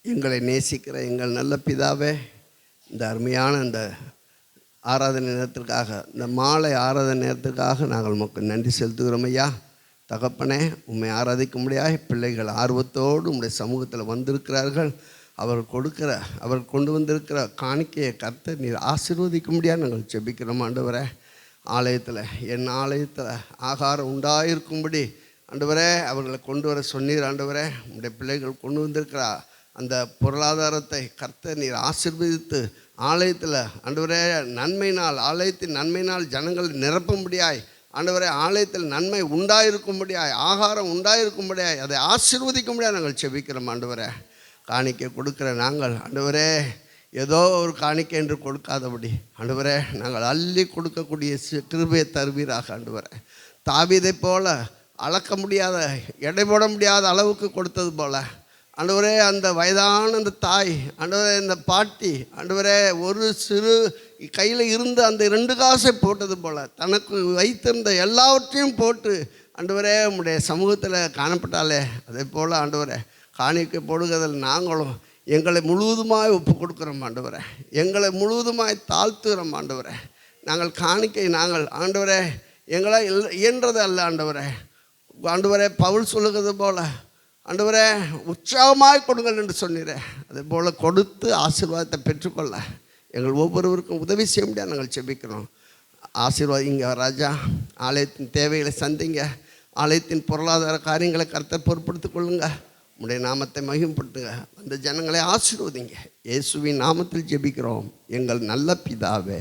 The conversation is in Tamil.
எங்களை நேசிக்கிற எங்கள் நல்ல பிதாவே, இந்த அருமையான இந்த ஆராதனை நேரத்திற்காக, இந்த மாலை ஆராதனை நேரத்திற்காக நாங்கள் உமக்கு நன்றி செலுத்துகிறோம் ஐயா. தகப்பனே, உம்மை ஆராதிக்க முடியாது பிள்ளைகள் ஆர்வத்தோடு உம்முடைய சமூகத்தில் வந்திருக்கிறார்கள். அவர் கொண்டு வந்திருக்கிற காணிக்கையை கர்த்தர் நீர் ஆசீர்வதிக்க முடியாது நாங்கள் ஜெபிக்கிறோம் ஆண்டவரே. என் ஆலயத்தில் ஆகாரம் உண்டாயிருக்கும்படி ஆண்டவரே அவர்களை கொண்டு வர சொன்னீர் ஆண்டவரே. உம்முடைய பிள்ளைகள் கொண்டு வந்திருக்கிற அந்த பொருளாதாரத்தை கர்த்தர் நீர் ஆசீர்வதித்து ஆலயத்தில் ஆண்டவரே ஆலயத்தின் நன்மையினால் ஜனங்கள் நிரப்பும்படியாய் ஆண்டவரே, ஆலயத்தில் நன்மை உண்டாயிருக்கும்படியாய், ஆகாரம் உண்டாயிருக்கும்படியாய், அதை ஆசீர்வதிக்கும்படியாக நாங்கள் செபிக்கிறோம் ஆண்டவரே. காணிக்கை கொடுக்குற நாங்கள் ஆண்டவரே, ஏதோ ஒரு காணிக்கை என்று கொடுக்காதபடி ஆண்டவரே, நாங்கள் அள்ளி கொடுக்கக்கூடிய கிருபையை தருவீராக ஆண்டவரே. தாவீதை போல அளக்க முடியாத, எடை போட முடியாத அளவுக்கு கொடுத்தது போல ஆண்டவரே, அந்த வயதான அந்த தாய் ஆண்டவரே, இந்த பாட்டி ஆண்டவரே, ஒரு சிறு கையில் இருந்த அந்த 2 காசை போட்டது போல் தனக்கு வைத்திருந்த எல்லாவற்றையும் போட்டு ஆண்டவரே உம்முடைய சமூகத்தில் காணப்பட்டாலே, அதே போல் ஆண்டவரே காணிக்கை போடுகிறதில் நாங்களும் எங்களை முழுவதுமாய் ஒப்பு கொடுக்குறோம் ஆண்டவரே. எங்களை முழுவதுமாய் தாழ்த்துகிறோம் ஆண்டவரே. நாங்கள் காணிக்கை ஆண்டவரே எங்களால் இயன்றது அல்ல ஆண்டவரே. பவுல் சொல்லுகிறது போல் ஆண்டவரே உற்சாகமாய் கொடுங்கள் என்று சொன்னீரே, அதே போல் கொடுத்து ஆசீர்வாதத்தை பெற்றுக்கொள்ள எங்கள் ஒவ்வொருவருக்கும் உதவி செய்ய முடியாது நாங்கள் செபிக்கிறோம். ஆசீர்வாதிங்க ராஜா. ஆலயத்தின் தேவைகளை சந்திங்க. ஆலயத்தின் பொருளாதார காரியங்களை கர்த்தர் பொறுப்படுத்திக் கொள்ளுங்க. உம்முடைய நாமத்தை மகிமைப்படுத்துங்க. அந்த ஜனங்களை ஆசீர்வதிங்க. இயேசுவின் நாமத்தில் ஜெபிக்கிறோம் எங்கள் நல்ல பிதாவே.